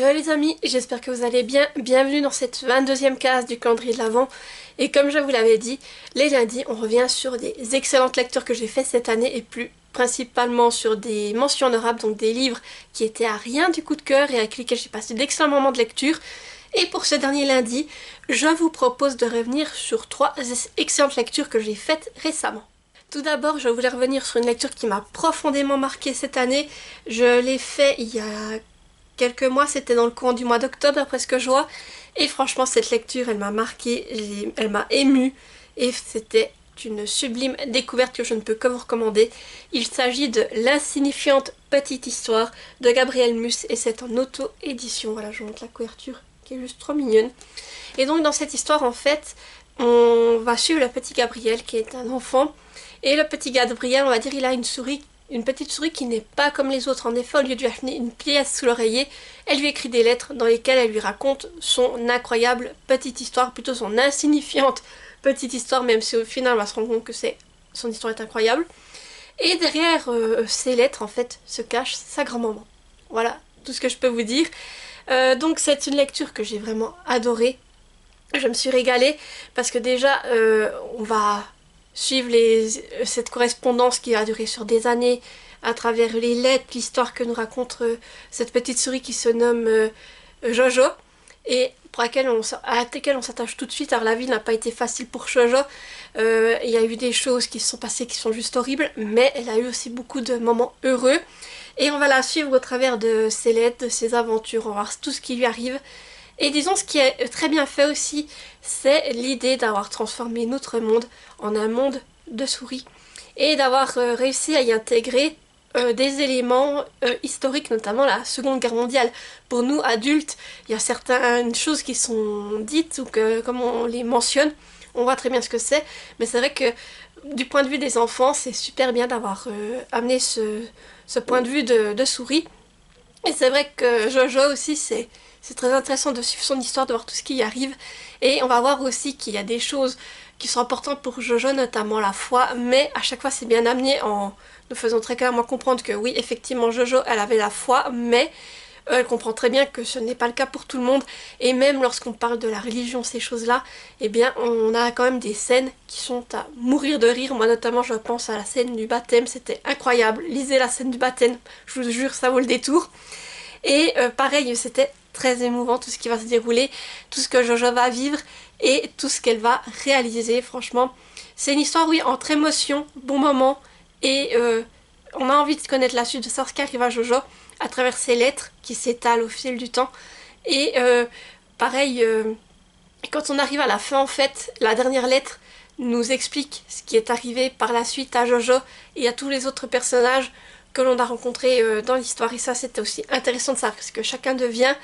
Hello les amis, j'espère que vous allez bien. Bienvenue dans cette 22e case du calendrier de l'Avent. Et comme je vous l'avais dit, les lundis, on revient sur des excellentes lectures que j'ai faites cette année et plus principalement sur des mentions honorables, donc des livres qui étaient à rien du coup de cœur et avec lesquels j'ai passé d'excellents moments de lecture. Et pour ce dernier lundi, je vous propose de revenir sur 3 excellentes lectures que j'ai faites récemment. Tout d'abord, je voulais revenir sur une lecture qui m'a profondément marquée cette année. Je l'ai fait il y a quelques mois, c'était dans le courant du mois d'octobre après ce que je vois. Et franchement, cette lecture, elle m'a marquée, elle m'a émue. Et c'était une sublime découverte que je ne peux que vous recommander. Il s'agit de L'insignifiante petite histoire de Gabriel Mus et c'est en auto-édition. Voilà, je vous montre la couverture qui est juste trop mignonne. Et donc dans cette histoire, en fait, on va suivre le petit Gabriel qui est un enfant. Et le petit Gabriel, on va dire, il a une petite souris qui n'est pas comme les autres. En effet, au lieu de lui acheter une pièce sous l'oreiller, elle lui écrit des lettres dans lesquelles elle lui raconte son incroyable petite histoire, plutôt son insignifiante petite histoire, même si au final on va se rendre compte que son histoire est incroyable. Et derrière ces lettres, en fait, se cache sa grand-maman. Voilà tout ce que je peux vous dire. Donc c'est une lecture que j'ai vraiment adorée. Je me suis régalée parce que déjà, on va suivre cette correspondance qui va durer sur des années à travers les lettres, l'histoire que nous raconte cette petite souris qui se nomme Jojo et à laquelle on s'attache tout de suite. Alors la vie n'a pas été facile pour Jojo, il y a eu des choses qui se sont passées qui sont juste horribles, mais elle a eu aussi beaucoup de moments heureux et on va la suivre au travers de ses lettres, de ses aventures, on va voir tout ce qui lui arrive. Et disons, ce qui est très bien fait aussi, c'est l'idée d'avoir transformé notre monde en un monde de souris et d'avoir réussi à y intégrer des éléments historiques, notamment la Seconde Guerre mondiale. Pour nous, adultes, il y a certaines choses qui sont dites ou que, comme on les mentionne, on voit très bien ce que c'est, mais c'est vrai que du point de vue des enfants, c'est super bien d'avoir amené ce point de vue de souris. Et c'est vrai que Jojo aussi, c'est très intéressant de suivre son histoire, de voir tout ce qui y arrive. Et on va voir aussi qu'il y a des choses qui sont importantes pour Jojo, notamment la foi. Mais à chaque fois, c'est bien amené en nous faisant très clairement comprendre que oui, effectivement, Jojo, elle avait la foi, mais elle comprend très bien que ce n'est pas le cas pour tout le monde. Et même lorsqu'on parle de la religion, ces choses-là, eh bien, on a quand même des scènes qui sont à mourir de rire. Moi, notamment, je pense à la scène du baptême. C'était incroyable. Lisez la scène du baptême. Je vous jure, ça vaut le détour. Et pareil, c'était très émouvant tout ce qui va se dérouler, tout ce que Jojo va vivre et tout ce qu'elle va réaliser. Franchement, c'est une histoire, oui, entre émotion, bon moment et on a envie de connaître la suite, de savoir ce qui arrive à Jojo à travers ses lettres qui s'étalent au fil du temps. Et pareil, quand on arrive à la fin, en fait, la dernière lettre nous explique ce qui est arrivé par la suite à Jojo et à tous les autres personnages que l'on a rencontrés dans l'histoire. Et ça, c'était aussi intéressant de savoir ce que chacun devient.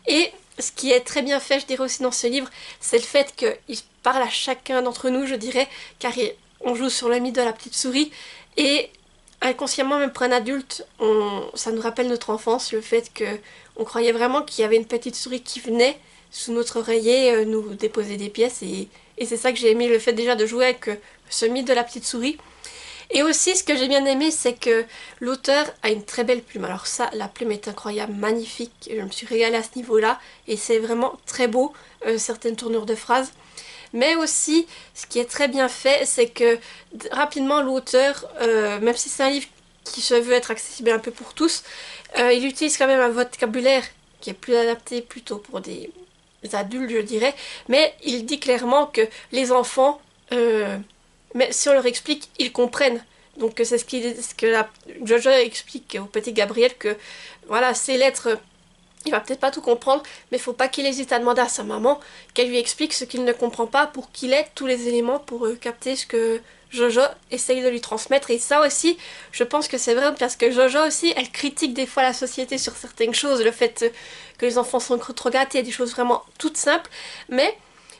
Et ce qui est très bien fait, je dirais aussi dans ce livre, c'est le fait qu'il parle à chacun d'entre nous, je dirais, car on joue sur le mythe de la petite souris. Et inconsciemment, même pour un adulte, ça nous rappelle notre enfance, le fait qu'on croyait vraiment qu'il y avait une petite souris qui venait sous notre oreiller nous déposer des pièces. Et c'est ça que j'ai aimé, le fait déjà de jouer avec ce mythe de la petite souris. Et aussi, ce que j'ai bien aimé, c'est que l'auteur a une très belle plume. Alors ça, la plume est incroyable, magnifique. Je me suis régalée à ce niveau-là. Et c'est vraiment très beau, certaines tournures de phrases. Mais aussi, ce qui est très bien fait, c'est que rapidement, l'auteur, même si c'est un livre qui se veut être accessible un peu pour tous, il utilise quand même un vocabulaire qui est plus adapté plutôt pour des adultes, je dirais. Mais il dit clairement que les enfants... mais si on leur explique, ils comprennent. Donc c'est ce que Jojo explique au petit Gabriel, que voilà, ces lettres, il va peut-être pas tout comprendre, mais il faut pas qu'il hésite à demander à sa maman qu'elle lui explique ce qu'il ne comprend pas pour qu'il ait tous les éléments pour capter ce que Jojo essaye de lui transmettre. Et ça aussi, je pense que c'est vrai, parce que Jojo aussi, elle critique des fois la société sur certaines choses, le fait que les enfants sont trop gâtés, des choses vraiment toutes simples, mais...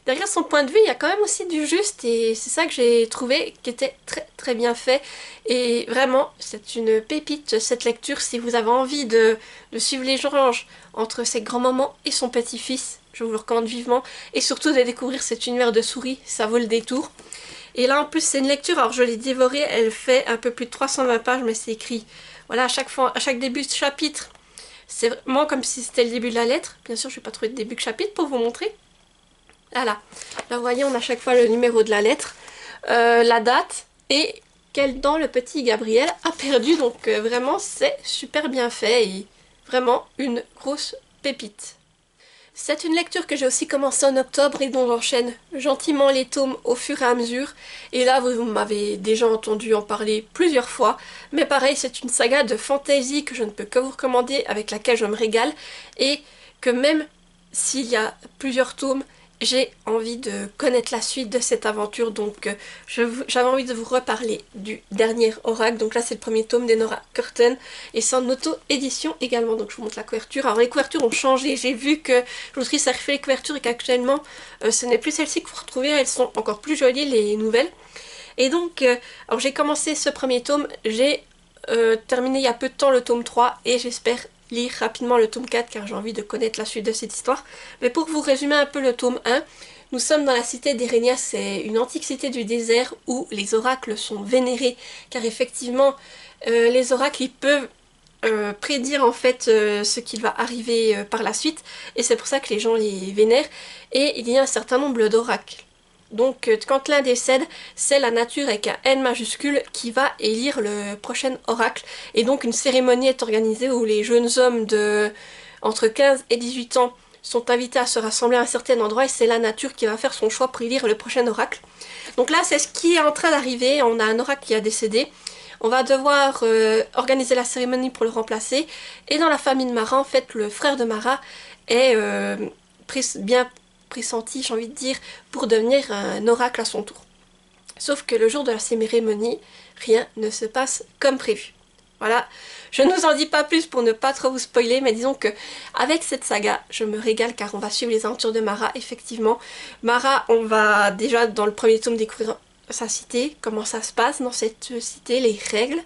derrière son point de vue, il y a quand même aussi du juste et c'est ça que j'ai trouvé qui était très très bien fait. Et vraiment, c'est une pépite cette lecture si vous avez envie de suivre l'échange entre ses grands-mamans et son petit-fils. Je vous le recommande vivement. Et surtout de découvrir cet univers de souris, ça vaut le détour. Et là en plus c'est une lecture, alors je l'ai dévorée, elle fait un peu plus de 320 pages mais c'est écrit. Voilà, à chaque début de chapitre, C'est vraiment comme si c'était le début de la lettre. Bien sûr, je vais pas trouver de début de chapitre pour vous montrer. Voilà. Là, vous voyez, on a à chaque fois le numéro de la lettre, la date et quelle dent le petit Gabriel a perdu. Donc vraiment, c'est super bien fait et vraiment une grosse pépite. C'est une lecture que j'ai aussi commencé en octobre et dont j'enchaîne gentiment les tomes au fur et à mesure. Et là, vous m'avez déjà entendu en parler plusieurs fois. Mais pareil, c'est une saga de fantasy que je ne peux que vous recommander, avec laquelle je me régale. Et que même s'il y a plusieurs tomes, j'ai envie de connaître la suite de cette aventure, donc j'avais envie de vous reparler du dernier oracle. Donc là c'est le premier tome d'Enora Curtin et c'est en auto-édition également, donc je vous montre la couverture. Alors les couvertures ont changé, j'ai vu que l'autrice a refait les couvertures et qu'actuellement ce n'est plus celles-ci que vous retrouvez, elles sont encore plus jolies les nouvelles. Et donc, alors j'ai commencé ce premier tome, j'ai terminé il y a peu de temps le tome 3 et j'espère lire rapidement le tome 4 car j'ai envie de connaître la suite de cette histoire. Mais pour vous résumer un peu le tome 1, nous sommes dans la cité d'Erenia, c'est une antique cité du désert où les oracles sont vénérés car effectivement les oracles ils peuvent prédire en fait ce qui va arriver par la suite et c'est pour ça que les gens les vénèrent et il y a un certain nombre d'oracles. Donc quand l'un décède, c'est la nature avec un N majuscule qui va élire le prochain oracle. Et donc une cérémonie est organisée où les jeunes hommes de entre 15 et 18 ans sont invités à se rassembler à un certain endroit et c'est la nature qui va faire son choix pour élire le prochain oracle. Donc là c'est ce qui est en train d'arriver, on a un oracle qui a décédé. On va devoir organiser la cérémonie pour le remplacer. Et dans la famille de Mara, en fait, le frère de Mara est bien pressenti, j'ai envie de dire, pour devenir un oracle à son tour. Sauf que le jour de la cérémonie, rien ne se passe comme prévu. Voilà, je ne vous en dis pas plus pour ne pas trop vous spoiler, mais disons que avec cette saga, je me régale car on va suivre les aventures de Mara, effectivement. Mara, on va déjà dans le premier tome découvrir sa cité, comment ça se passe dans cette cité, les règles,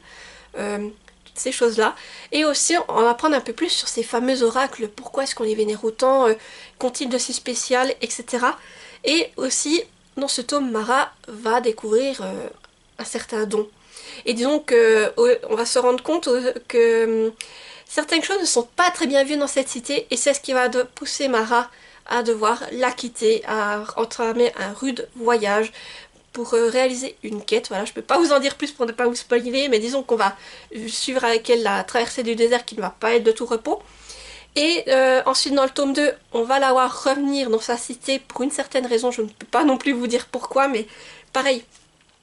toutes ces choses-là. Et aussi, on va apprendre un peu plus sur ces fameux oracles, pourquoi est-ce qu'on les vénère autant, qu'ont-ils de si spécial, etc. Et aussi, dans ce tome, Mara va découvrir un certain don. Et disons que on va se rendre compte que certaines choses ne sont pas très bien vues dans cette cité et c'est ce qui va pousser Mara à devoir la quitter, à entamer un rude voyage pour réaliser une quête. Voilà, je peux pas vous en dire plus pour ne pas vous spoiler, mais disons qu'on va suivre avec elle la traversée du désert qui ne va pas être de tout repos. Et ensuite dans le tome 2, on va la voir revenir dans sa cité pour une certaine raison, je ne peux pas non plus vous dire pourquoi, mais pareil,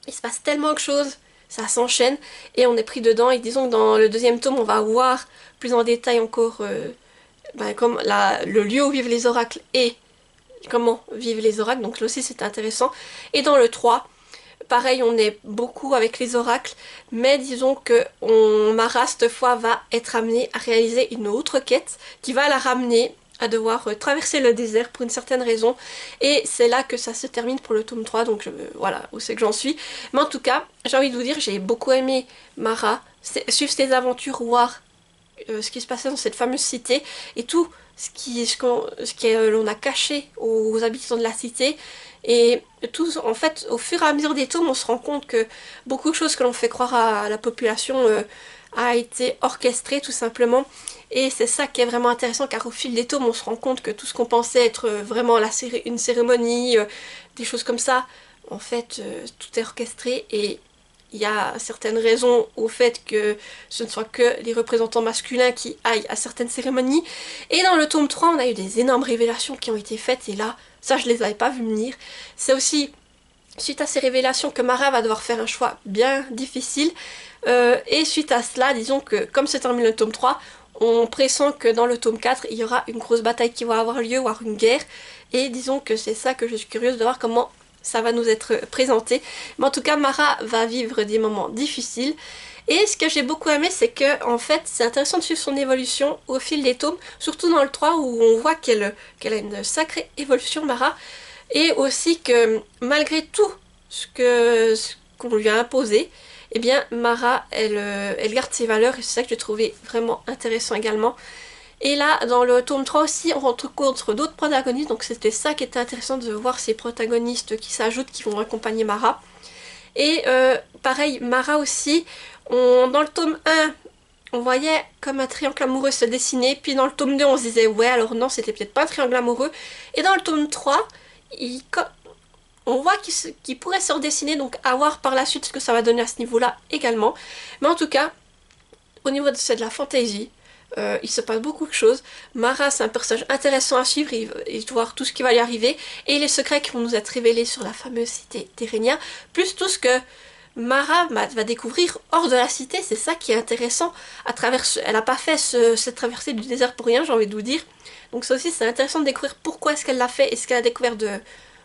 il se passe tellement de choses, ça s'enchaîne et on est pris dedans. Et disons que dans le deuxième tome, on va voir plus en détail encore comme le lieu où vivent les oracles et comment vivent les oracles, donc là aussi c'est intéressant. Et dans le 3, pareil, on est beaucoup avec les oracles, mais disons que Mara cette fois va être amenée à réaliser une autre quête qui va la ramener à devoir traverser le désert pour une certaine raison, et c'est là que ça se termine pour le tome 3, donc voilà où c'est que j'en suis. Mais en tout cas, j'ai envie de vous dire, j'ai beaucoup aimé Mara, suivre ses aventures, voir ce qui se passait dans cette fameuse cité, et tout ce l'on a caché aux habitants de la cité. Et tout, en fait, au fur et à mesure des tomes, on se rend compte que beaucoup de choses que l'on fait croire à la population a été orchestré tout simplement. Et c'est ça qui est vraiment intéressant car au fil des tomes, on se rend compte que tout ce qu'on pensait être vraiment une cérémonie, des choses comme ça, en fait, tout est orchestré et il y a certaines raisons au fait que ce ne soit que les représentants masculins qui aillent à certaines cérémonies. Et dans le tome 3, on a eu des énormes révélations qui ont été faites et là, ça je les avais pas vu venir. C'est aussi suite à ces révélations que Mara va devoir faire un choix bien difficile. Et suite à cela, disons que comme se termine le tome 3, on pressent que dans le tome 4, il y aura une grosse bataille qui va avoir lieu, voire une guerre. Et disons que c'est ça que je suis curieuse de voir comment ça va nous être présenté. Mais en tout cas, Mara va vivre des moments difficiles. Et ce que j'ai beaucoup aimé, c'est que en fait, c'est intéressant de suivre son évolution au fil des tomes, surtout dans le 3 où on voit qu'elle a une sacrée évolution, Mara. Et aussi que malgré tout ce qu'on lui a imposé, eh bien Mara, elle garde ses valeurs et c'est ça que j'ai trouvé vraiment intéressant également. Et là, dans le tome 3 aussi, on rencontre d'autres protagonistes, donc c'était ça qui était intéressant de voir ces protagonistes qui s'ajoutent, qui vont accompagner Mara. Et pareil, Mara aussi, dans le tome 1, on voyait comme un triangle amoureux se dessiner, puis dans le tome 2 on se disait ouais alors non c'était peut-être pas un triangle amoureux, et dans le tome 3 on voit qu'il pourrait se redessiner, donc à voir par la suite ce que ça va donner à ce niveau-là également. Mais en tout cas, au niveau de la fantasy, il se passe beaucoup de choses. Mara, c'est un personnage intéressant à suivre, et voir tout ce qui va y arriver, et les secrets qui vont nous être révélés sur la fameuse cité d'Irenia, plus tout ce que Mara va découvrir hors de la cité. C'est ça qui est intéressant. Elle n'a pas fait cette traversée du désert pour rien, j'ai envie de vous dire. Donc ça aussi, c'est intéressant de découvrir pourquoi est-ce qu'elle l'a fait et ce qu'elle a découvert de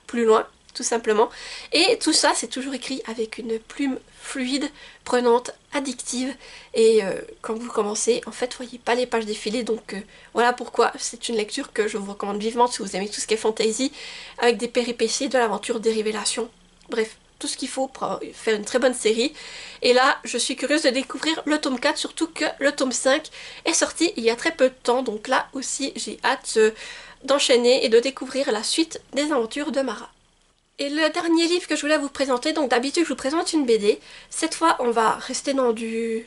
plus loin, tout simplement. Et tout ça, c'est toujours écrit avec une plume fluide, prenante, addictive. Et quand vous commencez, en fait, vous voyez pas les pages défiler. Donc voilà pourquoi c'est une lecture que je vous recommande vivement si vous aimez tout ce qui est fantasy, avec des péripéties, de l'aventure, des révélations. Bref, tout ce qu'il faut pour faire une très bonne série. Et là, je suis curieuse de découvrir le tome 4, surtout que le tome 5 est sorti il y a très peu de temps. Donc là aussi, j'ai hâte d'enchaîner et de découvrir la suite des aventures de Mara. Et le dernier livre que je voulais vous présenter, donc d'habitude je vous présente une BD, cette fois on va rester dans du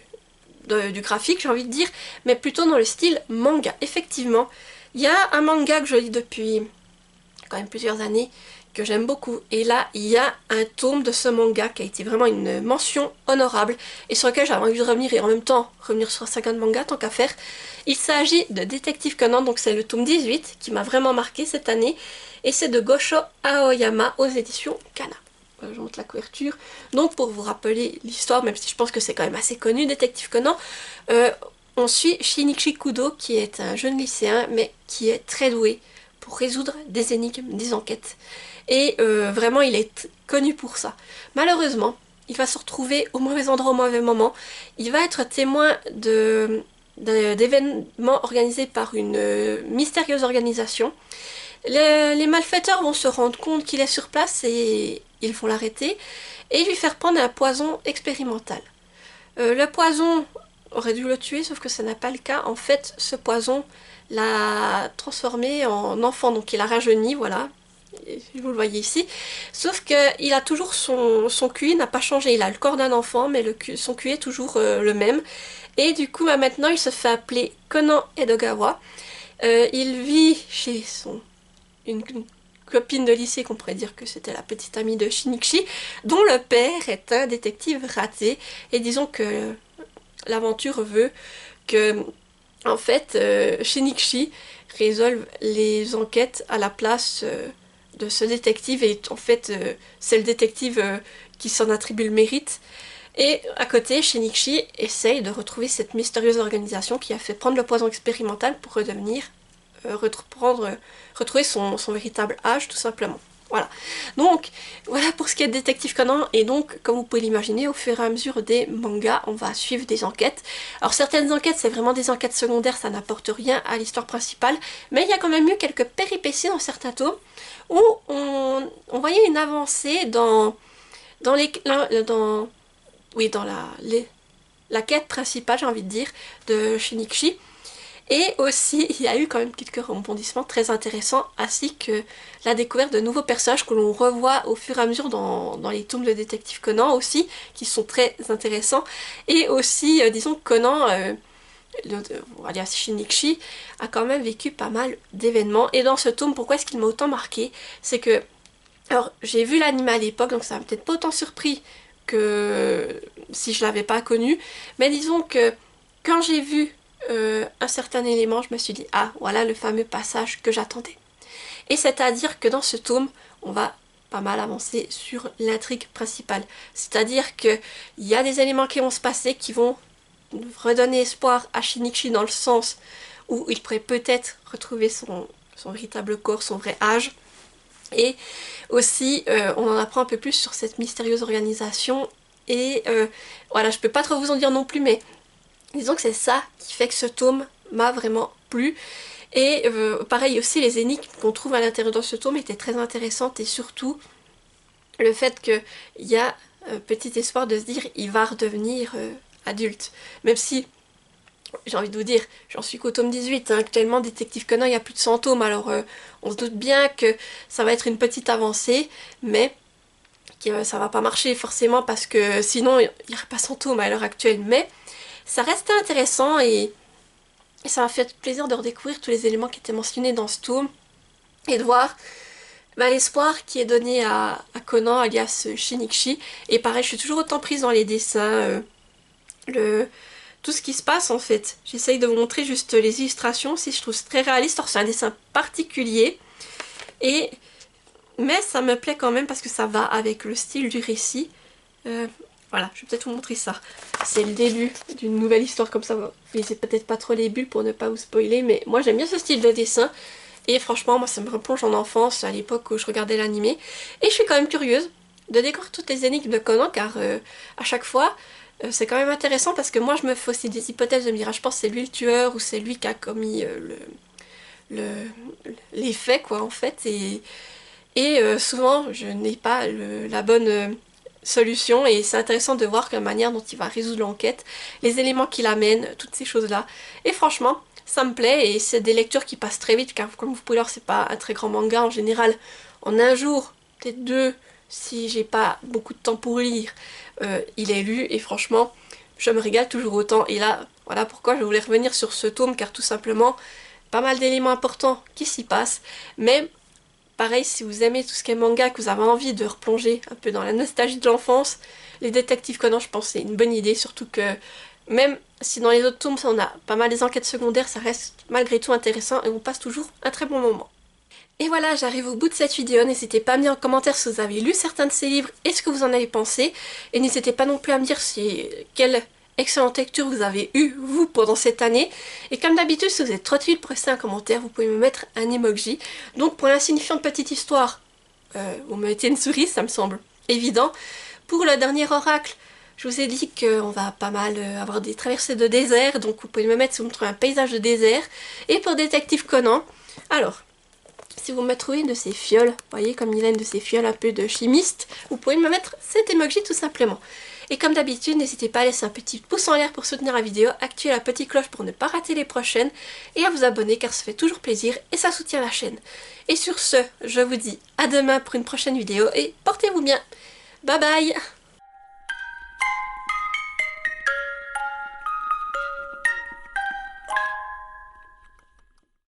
graphique, j'ai envie de dire, mais plutôt dans le style manga. Effectivement, il y a un manga que je lis depuis quand même plusieurs années, que j'aime beaucoup, et là il y a un tome de ce manga qui a été vraiment une mention honorable, et sur lequel j'avais envie de revenir, et en même temps revenir sur un saga de manga tant qu'à faire. Il s'agit de Détective Conan, donc c'est le tome 18 qui m'a vraiment marqué cette année, et c'est de Gosho Aoyama aux éditions Kana. Je montre la couverture. Donc pour vous rappeler l'histoire, même si je pense que c'est quand même assez connu, Détective Conan, on suit Shinichi Kudo qui est un jeune lycéen mais qui est très doué pour résoudre des énigmes, des enquêtes. Et vraiment il est connu pour ça. Malheureusement, il va se retrouver au mauvais endroit au mauvais moment. Il va être témoin d'événements organisés par une mystérieuse organisation. Les malfaiteurs vont se rendre compte qu'il est sur place et ils vont l'arrêter et lui faire prendre un poison expérimental. Le poison aurait dû le tuer, sauf que ça n'a pas le cas. En fait, ce poison l'a transformé en enfant, donc il a rajeuni, voilà. Vous le voyez ici. Sauf qu'il a toujours son QI n'a pas changé. Il a le corps d'un enfant, mais son QI est toujours le même. Et du coup, maintenant, il se fait appeler Conan Edogawa. Il vit chez une copine de lycée, qu'on pourrait dire que c'était la petite amie de Shinichi, dont le père est un détective raté. Et disons que l'aventure veut que, en fait, Shinichi résolve les enquêtes à la place de ce détective. Et en fait, c'est le détective qui s'en attribue le mérite. Et à côté, Shinichi essaye de retrouver cette mystérieuse organisation qui a fait prendre le poison expérimental pour redevenir retrouver son véritable âge, tout simplement. Voilà. Donc, voilà pour ce qui est de Détective Conan. Et donc, comme vous pouvez l'imaginer, au fur et à mesure des mangas, on va suivre des enquêtes. Alors, certaines enquêtes, c'est vraiment des enquêtes secondaires, ça n'apporte rien à l'histoire principale. Mais il y a quand même eu quelques péripéties dans certains tomes où on voyait une avancée dans la quête principale, j'ai envie de dire, de Shinichi. Et aussi, il y a eu quand même quelques rebondissements très intéressants, ainsi que la découverte de nouveaux personnages que l'on revoit au fur et à mesure dans les tomes de Détective Conan aussi, qui sont très intéressants. Et aussi, disons que Conan, alias Shinichi, a quand même vécu pas mal d'événements. Et dans ce tome, pourquoi est-ce qu'il m'a autant marqué? C'est que, alors j'ai vu l'anime à l'époque, donc ça m'a peut-être pas autant surpris que si je l'avais pas connu. Mais disons que quand j'ai vu un certain élément, je me suis dit, ah, voilà le fameux passage que j'attendais. Et c'est-à-dire que dans ce tome, on va pas mal avancer sur l'intrigue principale. C'est-à-dire qu'il y a des éléments qui vont se passer qui vont redonner espoir à Shinichi dans le sens où il pourrait peut-être retrouver son véritable corps, son vrai âge. Et aussi, on en apprend un peu plus sur cette mystérieuse organisation. Et voilà, je peux pas trop vous en dire non plus, mais disons que c'est ça qui fait que ce tome m'a vraiment plu. Et pareil aussi, les énigmes qu'on trouve à l'intérieur de ce tome étaient très intéressantes. Et surtout, le fait qu'il y a un petit espoir de se dire il va redevenir adulte. Même si, j'ai envie de vous dire, j'en suis qu'au tome 18. Hein. Actuellement, Détective Conan, il y a plus de 100 tomes. Alors, on se doute bien que ça va être une petite avancée. Mais ça va pas marcher forcément parce que sinon il n'y aurait pas son tome à l'heure actuelle, mais ça reste intéressant et ça m'a fait plaisir de redécouvrir tous les éléments qui étaient mentionnés dans ce tome et de voir l'espoir qui est donné à Conan alias Shinichi. Et pareil, je suis toujours autant prise dans les dessins, tout ce qui se passe en fait. J'essaye de vous montrer juste les illustrations si je trouve très réaliste. Alors c'est un dessin particulier, mais ça me plaît quand même parce que ça va avec le style du récit. Voilà, je vais peut-être vous montrer ça. C'est le début d'une nouvelle histoire comme ça. Vous lisez peut-être pas trop les bulles pour ne pas vous spoiler, mais moi j'aime bien ce style de dessin. Et franchement, moi ça me replonge en enfance, à l'époque où je regardais l'animé. Et je suis quand même curieuse de découvrir toutes les énigmes de Conan, car à chaque fois, c'est quand même intéressant parce que moi je me fais aussi des hypothèses de me dire, ah, je pense que c'est lui le tueur, ou c'est lui qui a commis les faits, quoi, en fait. Et souvent, je n'ai pas la bonne solution, et c'est intéressant de voir la manière dont il va résoudre l'enquête, les éléments qu'il amène, toutes ces choses-là. Et franchement, ça me plaît, et c'est des lectures qui passent très vite, car comme vous pouvez le voir, c'est pas un très grand manga en général. En un jour, peut-être deux, si j'ai pas beaucoup de temps pour lire, il est lu, et franchement, je me régale toujours autant. Et là, voilà pourquoi je voulais revenir sur ce tome, car tout simplement, pas mal d'éléments importants qui s'y passent, mais pareil, si vous aimez tout ce qui est manga, que vous avez envie de replonger un peu dans la nostalgie de l'enfance, les détectives Conan, je pense que c'est une bonne idée, surtout que même si dans les autres tomes on a pas mal des enquêtes secondaires, ça reste malgré tout intéressant et on passe toujours un très bon moment. Et voilà, j'arrive au bout de cette vidéo. N'hésitez pas à me dire en commentaire si vous avez lu certains de ces livres et ce que vous en avez pensé. Et n'hésitez pas non plus à me dire quelle excellente lecture vous avez eue, vous, pendant cette année. Et comme d'habitude, si vous êtes trop timide pour rester un commentaire, vous pouvez me mettre un emoji. Donc pour l'insignifiante petite histoire, vous me mettez une souris, ça me semble évident. Pour le dernier oracle, je vous ai dit qu'on va pas mal avoir des traversées de désert, donc vous pouvez me mettre si vous me trouvez un paysage de désert. Et pour Détective Conan, alors, si vous me trouvez une de ces fioles, vous voyez comme il a une de ces fioles un peu de chimiste, vous pouvez me mettre cet emoji tout simplement. Et comme d'habitude, n'hésitez pas à laisser un petit pouce en l'air pour soutenir la vidéo, activer la petite cloche pour ne pas rater les prochaines, et à vous abonner car ça fait toujours plaisir et ça soutient la chaîne. Et sur ce, je vous dis à demain pour une prochaine vidéo et portez-vous bien. Bye bye!